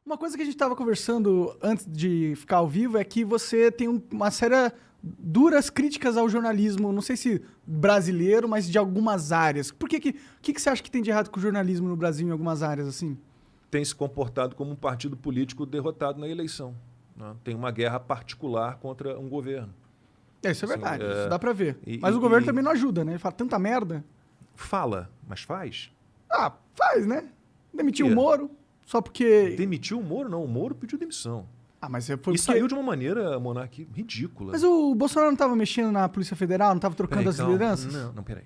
Uma coisa que a gente estava conversando antes de ficar ao vivo é que você tem uma série duras críticas ao jornalismo, não sei se brasileiro, mas de algumas áreas. Por que você acha que tem de errado com o jornalismo no Brasil em algumas áreas assim? Tem se comportado como um partido político derrotado na eleição, né? Tem uma guerra particular contra um governo. Isso é verdade, isso dá pra ver. Mas o governo também não ajuda, né? Ele fala tanta merda. Fala, mas faz? Ah, faz, né? Demitiu o Moro, só porque... Demitiu o Moro? Não, o Moro pediu demissão. Ah, mas foi e saiu de uma maneira, Monark, ridícula. Mas o Bolsonaro não estava mexendo na Polícia Federal, não estava trocando as lideranças? Não, peraí.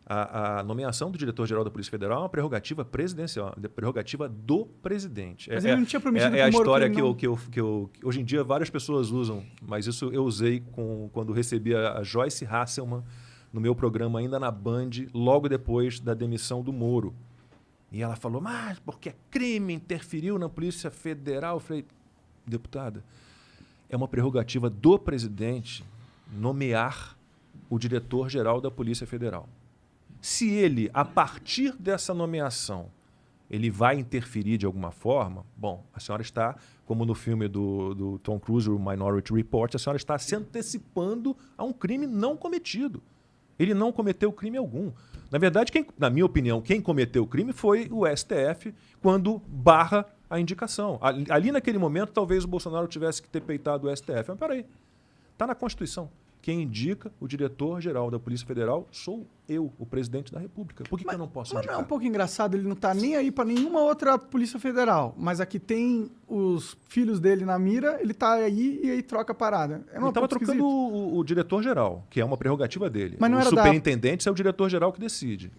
A nomeação do diretor-geral da Polícia Federal é uma prerrogativa presidencial, uma prerrogativa do presidente. Mas ele não tinha prometido a história que hoje em dia várias pessoas usam, mas isso eu usei quando recebi a Joyce Hasselman no meu programa ainda na Band, logo depois da demissão do Moro. E ela falou, mas porque é crime, interferiu na Polícia Federal. Eu falei, deputada, é uma prerrogativa do presidente nomear o diretor-geral da Polícia Federal. Se ele, a partir dessa nomeação, ele vai interferir de alguma forma, bom, a senhora está, como no filme do Tom Cruise, o Minority Report, a senhora está se antecipando a um crime não cometido. Ele não cometeu crime algum. Na verdade, na minha opinião, quem cometeu o crime foi o STF quando barra a indicação. Ali naquele momento, talvez o Bolsonaro tivesse que ter peitado o STF. Mas peraí, está na Constituição. Quem indica o diretor-geral da Polícia Federal sou eu, o presidente da República. Por que eu não posso indicar? Mas não é um pouco engraçado, ele não está nem aí para nenhuma outra Polícia Federal, mas aqui tem os filhos dele na mira, ele está aí e aí troca a parada. Ele estava trocando o diretor-geral, que é uma prerrogativa dele. Mas não o era superintendente é o diretor-geral que decide.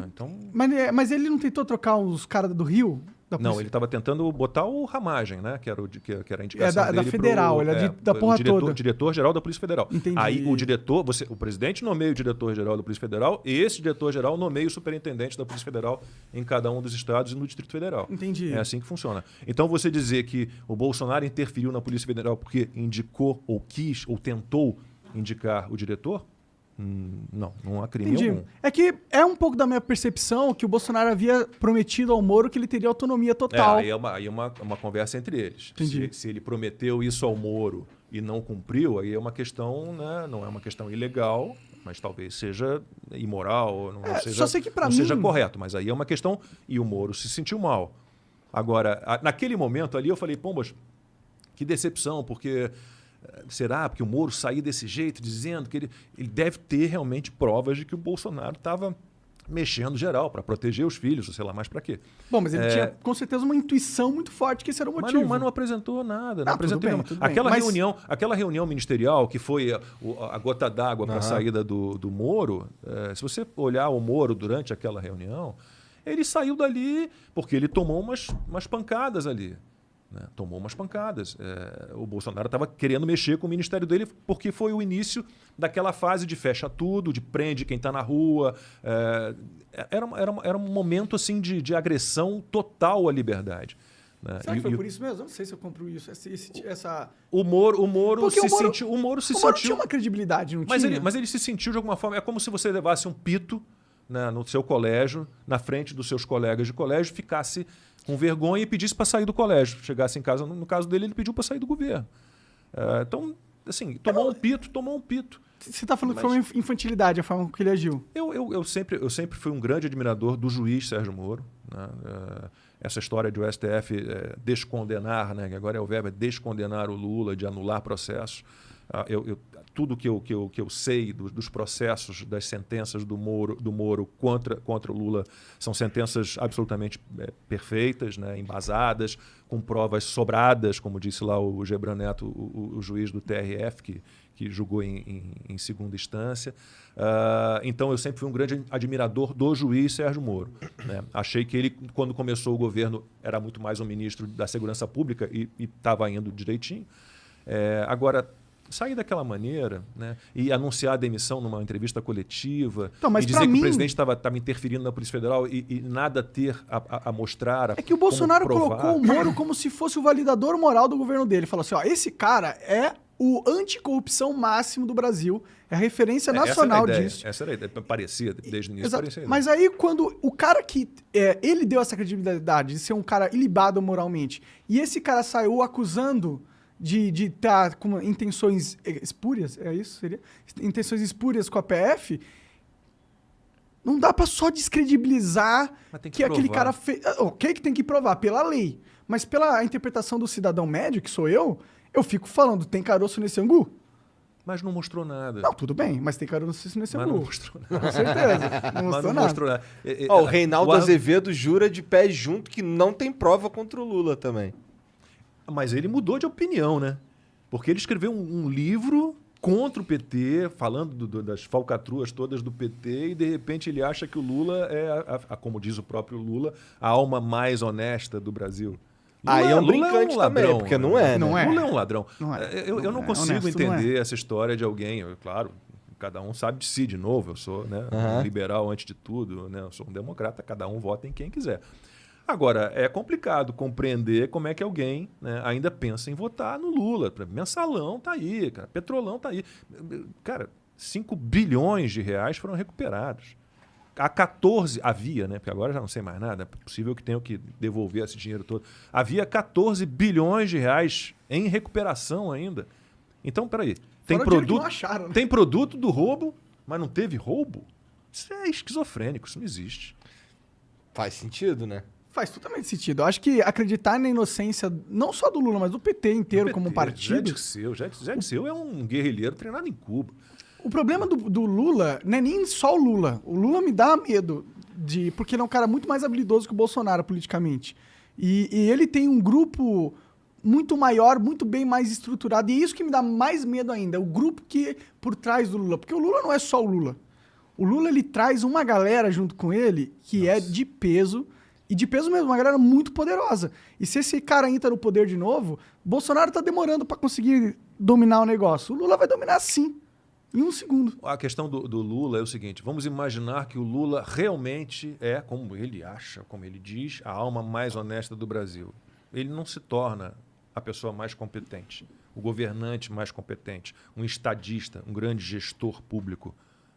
Então... Mas ele não tentou trocar os caras do Rio? Não, ele estava tentando botar o Ramagem, né? Que era a indicação dele. Da Federal, ele é da porra toda. O diretor-geral da Polícia Federal. Entendi. Aí o presidente nomeia o diretor-geral da Polícia Federal e esse diretor-geral nomeia o superintendente da Polícia Federal em cada um dos estados e no Distrito Federal. Entendi. É assim que funciona. Então você dizer que o Bolsonaro interferiu na Polícia Federal porque indicou ou quis ou tentou indicar o diretor? Não há crime algum. É que é um pouco da minha percepção que o Bolsonaro havia prometido ao Moro que ele teria autonomia total. Aí é uma conversa entre eles. Entendi. Se ele prometeu isso ao Moro e não cumpriu, aí é uma questão, né, não é uma questão ilegal, mas talvez seja imoral, não seja correto. Mas aí é uma questão... E o Moro se sentiu mal. Agora, naquele momento ali, eu falei, pombas, que decepção, porque... Será? Porque o Moro saiu desse jeito, dizendo que ele deve ter realmente provas de que o Bolsonaro estava mexendo geral para proteger os filhos, ou sei lá mais para quê. Bom, mas ele tinha com certeza uma intuição muito forte que esse era o motivo. Mas não apresentou nada. Não apresentou nada. Aquela reunião ministerial que foi a gota d'água para a saída do Moro, se você olhar o Moro durante aquela reunião, ele saiu dali porque ele tomou umas pancadas ali. Né? Tomou umas pancadas. O Bolsonaro estava querendo mexer com o ministério dele porque foi o início daquela fase de fecha tudo, de prende quem está na rua. Era um momento assim, de agressão total à liberdade. Né? Será que foi por isso mesmo? Eu não sei se eu compro isso. O Moro se sentiu... O Moro tinha uma credibilidade, não tinha? Mas ele se sentiu de alguma forma... É como se você levasse um pito, né, no seu colégio, na frente dos seus colegas de colégio, ficasse... com vergonha e pedisse para sair do colégio. Chegasse em casa, no caso dele, ele pediu para sair do governo. Então, assim, tomou um pito. Você está falando que foi uma infantilidade a forma que ele agiu. Eu sempre fui um grande admirador do juiz Sérgio Moro. Né? Essa história de o STF descondenar, né? Que agora é o verbo, descondenar o Lula, de anular processos. Tudo que eu sei dos processos, das sentenças do Moro contra o Lula são sentenças absolutamente perfeitas, né, embasadas, com provas sobradas, como disse lá o Gebran Neto, o juiz do TRF, que julgou em segunda instância. Então, eu sempre fui um grande admirador do juiz Sérgio Moro. Né? Achei que ele, quando começou o governo, era muito mais um ministro da Segurança Pública e estava indo direitinho. Agora... sair daquela maneira, né, e anunciar a demissão numa entrevista coletiva, então, e dizer que o presidente estava interferindo na Polícia Federal e nada ter a mostrar. É que o Bolsonaro colocou o Moro como se fosse o validador moral do governo dele. Falou assim, ó, esse cara é o anticorrupção máximo do Brasil. É a referência nacional disso. Essa era a ideia. Parecia, desde o início, Exato. parecia. Mas aí, quando o cara que... ele deu essa credibilidade de ser um cara ilibado moralmente, e esse cara saiu acusando de estar com intenções espúrias, é isso? Seria? Intenções espúrias com a PF, não dá pra só descredibilizar que aquele cara fez... Ok que tem que provar, pela lei. Mas pela interpretação do cidadão médio, que sou eu fico falando, tem caroço nesse angu? Mas não mostrou nada. Não, tudo bem, mas tem caroço nesse angu. Mas não mostrou nada. Com certeza. Não Mas mostrou não nada. mostrou nada. O Reinaldo Azevedo jura de pé junto que não tem prova contra o Lula também. Mas ele mudou de opinião, né? Porque ele escreveu um livro contra o PT, falando das falcatruas todas do PT, e de repente ele acha que o Lula é, como diz o próprio Lula, a alma mais honesta do Brasil. Lula, Aí é um Lula brincante ladrão, também, porque não é, né? Não é. Lula é um ladrão. Não é. Eu não é. consigo Honesto, não entender essa história de alguém. Claro, cada um sabe de si, de novo. Eu sou um liberal antes de tudo, né? Eu sou um democrata, cada um vota em quem quiser. Agora, é complicado compreender como é que alguém, né, ainda pensa em votar no Lula. Mensalão tá aí, cara. Petrolão tá aí. Cara, 5 bilhões de reais foram recuperados. Havia, né? Porque agora já não sei mais nada, é possível que tenham que devolver esse dinheiro todo. Havia 14 bilhões de reais em recuperação ainda. Então, peraí, tem produto, não acharam, né? tem produto do roubo, mas não teve roubo? Isso é esquizofrênico, isso não existe. Faz sentido, né? Faz totalmente sentido. Eu acho que acreditar na inocência, não só do Lula, mas do PT inteiro como partido... Zé Dirceu é um guerrilheiro treinado em Cuba. O problema do Lula não é nem só o Lula. O Lula me dá medo, porque ele é um cara muito mais habilidoso que o Bolsonaro politicamente. E ele tem um grupo muito maior, muito bem mais estruturado. E é isso que me dá mais medo ainda, o grupo que por trás do Lula. Porque o Lula não é só o Lula. O Lula, ele traz uma galera junto com ele que é de peso, e de peso mesmo, uma galera muito poderosa. E se esse cara entra no poder de novo, Bolsonaro tá demorando para conseguir dominar o negócio. O Lula vai dominar sim. Em um segundo. A questão do Lula é o seguinte: vamos imaginar que o Lula realmente é, como ele acha, como ele diz, a alma mais honesta do Brasil. Ele não se torna a pessoa mais competente, o governante mais competente, um estadista, um grande gestor público.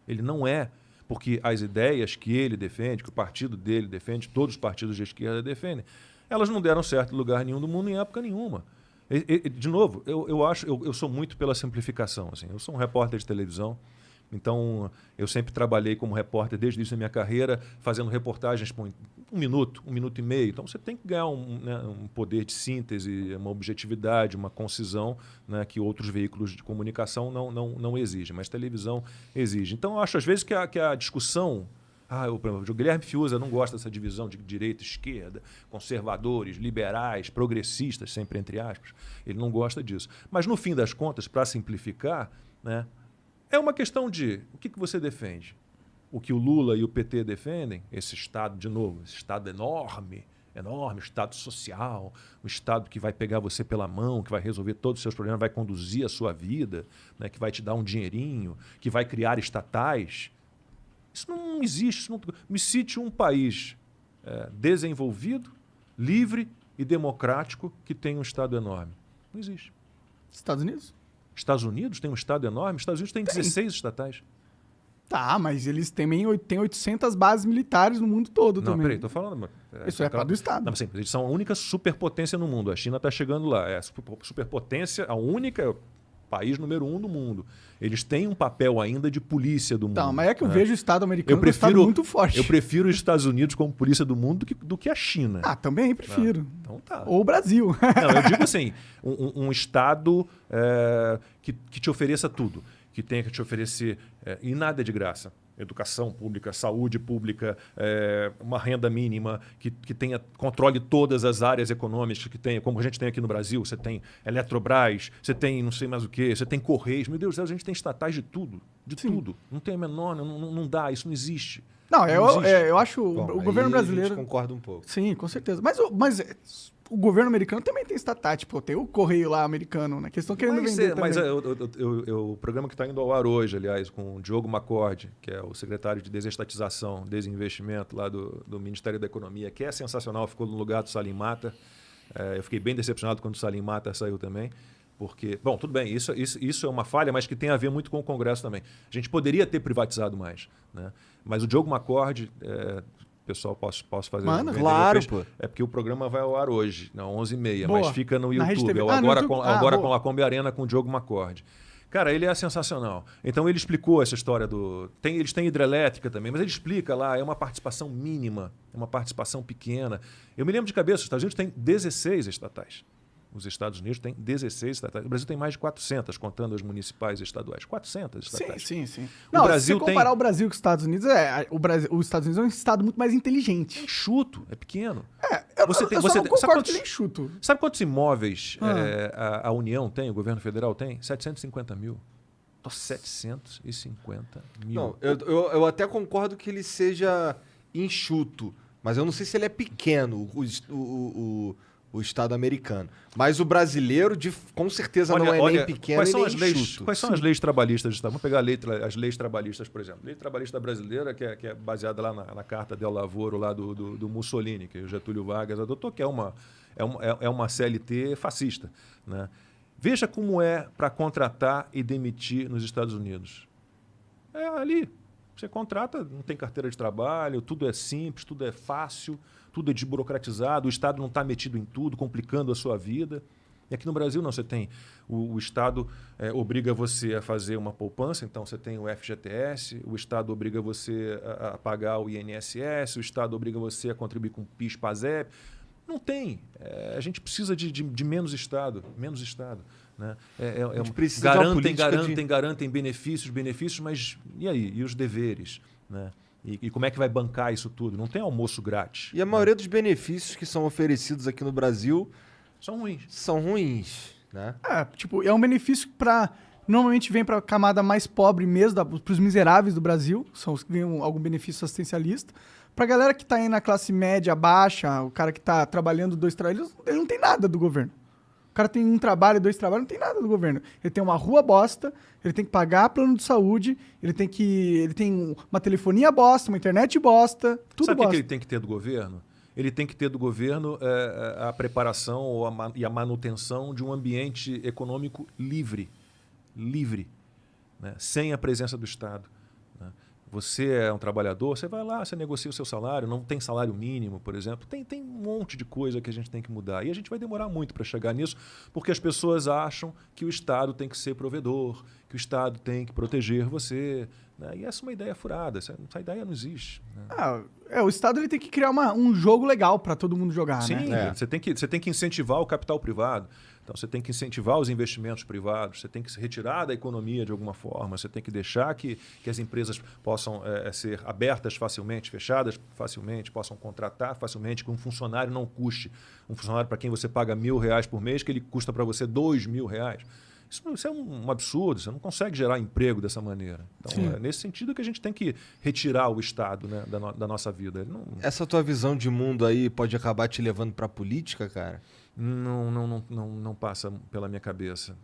Ele não é, porque as ideias que ele defende, que o partido dele defende, todos os partidos de esquerda defendem, elas não deram certo em lugar nenhum do mundo em época nenhuma. De novo, eu sou muito pela simplificação. Assim. Eu sou um repórter de televisão, então eu sempre trabalhei como repórter desde o início da minha carreira, fazendo reportagens por 1 minuto, 1 minuto e meio. Então você tem que ganhar um poder de síntese, uma objetividade, uma concisão, né, que outros veículos de comunicação não exigem, mas televisão exige. Então eu acho às vezes que a discussão... o Guilherme Fiuza não gosta dessa divisão de direita e esquerda, conservadores, liberais, progressistas, sempre entre aspas. Ele não gosta disso. Mas, no fim das contas, para simplificar, né, é uma questão de o que você defende. O que o Lula e o PT defendem, esse Estado, de novo, esse Estado enorme, Estado social, um Estado que vai pegar você pela mão, que vai resolver todos os seus problemas, vai conduzir a sua vida, né, que vai te dar um dinheirinho, que vai criar estatais... Isso não existe. Isso não... Me cite um país desenvolvido, livre e democrático que tem um Estado enorme. Não existe. Estados Unidos? Estados Unidos tem um Estado enorme? Estados Unidos tem 16 estatais. Tá, mas eles têm 800 bases militares no mundo todo Não, também. peraí, estou falando... Isso é para do Estado. Não, sim, eles são a única superpotência no mundo. A China está chegando lá. É a superpotência, a única... país número 1 do mundo. Eles têm um papel ainda de polícia do mundo. Tá, mas é que eu né? vejo o Estado americano como um Estado muito forte. Eu prefiro os Estados Unidos como polícia do mundo do que a China. Ah, também prefiro. Então tá. Ou o Brasil. Não, eu digo assim, um Estado que te ofereça tudo. Que tenha que te oferecer... e nada é de graça. Educação pública, saúde pública, uma renda mínima, que controle todas as áreas econômicas que tem, como a gente tem aqui no Brasil. Você tem Eletrobras, você tem não sei mais o quê, você tem Correios. Meu Deus do céu, a gente tem estatais de tudo. Tudo. Não tem a menor, não dá, isso não existe. Não, Não existe. eu acho Bom, o governo brasileiro... A gente concorda um pouco. Sim, com certeza. Mas o governo americano também tem estatais. Tipo, tem o Correio lá americano, né? Que eles estão querendo vender também. Mas o programa que está indo ao ar hoje, aliás, com o Diogo Macorde, que é o secretário de Desestatização, Desinvestimento lá do Ministério da Economia, que é sensacional, ficou no lugar do Salim Mata. Eu fiquei bem decepcionado quando o Salim Mata saiu também. Porque, bom, tudo bem, isso é uma falha, mas que tem a ver muito com o Congresso também. A gente poderia ter privatizado mais, né? Mas o Diogo McCord, pessoal, posso fazer... Mano, claro, pô. É porque o programa vai ao ar hoje, não, 11h30, Boa. mas fica no Na Rede YouTube. TV. É o Ah, no agora YouTube? agora boa. com a Kombi Arena com o Diogo McCord. Cara, ele é sensacional. Então ele explicou essa história do... Eles têm hidrelétrica também, mas ele explica lá, é uma participação mínima, é uma participação pequena. Eu me lembro de cabeça, os Estados Unidos têm 16 estatais. Os Estados Unidos têm 16 estatais. O Brasil tem mais de 400, contando as municipais e estaduais. 400 estatais. Sim. O Brasil se você comparar o Brasil com os Estados Unidos, os Estados Unidos é um estado muito mais É inteligente. enxuto, é pequeno. Eu só não concordo que ele é enxuto. Sabe quantos imóveis a União tem, o governo federal tem? 750 mil. 750 mil. Não, eu até concordo que ele seja enxuto, mas eu não sei se ele é pequeno, o Estado americano. Mas o brasileiro, com certeza, não é nem pequeno quais são nem as leis, enxuto. Quais são as leis trabalhistas do Estado? Vamos pegar as leis trabalhistas, por exemplo. A lei trabalhista brasileira, que é baseada lá na Carta del Lavoro lá do Mussolini, que o Getúlio Vargas adotou, que é uma CLT fascista, né? Veja como é para contratar e demitir nos Estados Unidos. É ali. Você contrata, não tem carteira de trabalho, tudo é simples, tudo é fácil, tudo é desburocratizado, o Estado não está metido em tudo, complicando a sua vida. E aqui no Brasil não, você tem o Estado obriga você a fazer uma poupança, então você tem o FGTS, o Estado obriga você a pagar o INSS, o Estado obriga você a contribuir com o PIS, PASEP. Não tem. A gente precisa de menos Estado, menos Estado. Né? A gente precisa de uma política garantem benefícios, mas e aí? E os deveres? Né? E como é que vai bancar isso tudo? Não tem almoço grátis. E a maioria dos benefícios que são oferecidos aqui no Brasil são ruins. São ruins, né? É um benefício para... Normalmente vem para a camada mais pobre mesmo, para os miseráveis do Brasil, são os que ganham algum benefício assistencialista. Para a galera que está aí na classe média, baixa, o cara que está trabalhando 2 trabalhos, ele não tem nada do governo. O cara tem 1 trabalho, 2 trabalhos, não tem nada do governo. Ele tem uma rua bosta, ele tem que pagar plano de saúde, ele tem uma telefonia bosta, uma internet bosta, tudo Sabe bosta. o que ele tem que ter do governo? Ele tem que ter do governo a preparação e a manutenção de um ambiente econômico livre, né? Sem a presença do Estado. Né? Você é um trabalhador, você vai lá, você negocia o seu salário, não tem salário mínimo, por exemplo. Tem um monte de coisa que a gente tem que mudar. E a gente vai demorar muito para chegar nisso, porque as pessoas acham que o Estado tem que ser provedor, que o Estado tem que proteger você. Né? E essa é uma ideia furada, essa ideia não existe. Né? O Estado ele tem que criar um jogo legal para todo mundo jogar, Sim, né? você tem que incentivar o capital privado. Então, você tem que incentivar os investimentos privados, você tem que se retirar da economia de alguma forma, você tem que deixar que as empresas possam ser abertas facilmente, fechadas facilmente, possam contratar facilmente, que um funcionário não custe. Um funcionário para quem você paga R$1.000 por mês, que ele custa para você R$2.000. Isso é um absurdo, você não consegue gerar emprego dessa maneira. Então, é nesse sentido que a gente tem que retirar o Estado, né, da nossa vida. Essa tua visão de mundo aí pode acabar te levando para a política, cara? Não passa pela minha cabeça.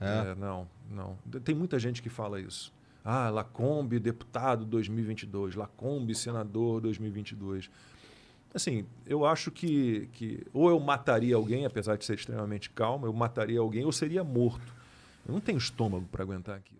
Não. Tem muita gente que fala isso. Lacombe, deputado 2022. Lacombe, senador 2022. Assim, eu acho que ou eu mataria alguém, apesar de ser extremamente calmo, eu mataria alguém ou seria morto. Eu não tenho estômago para aguentar aquilo.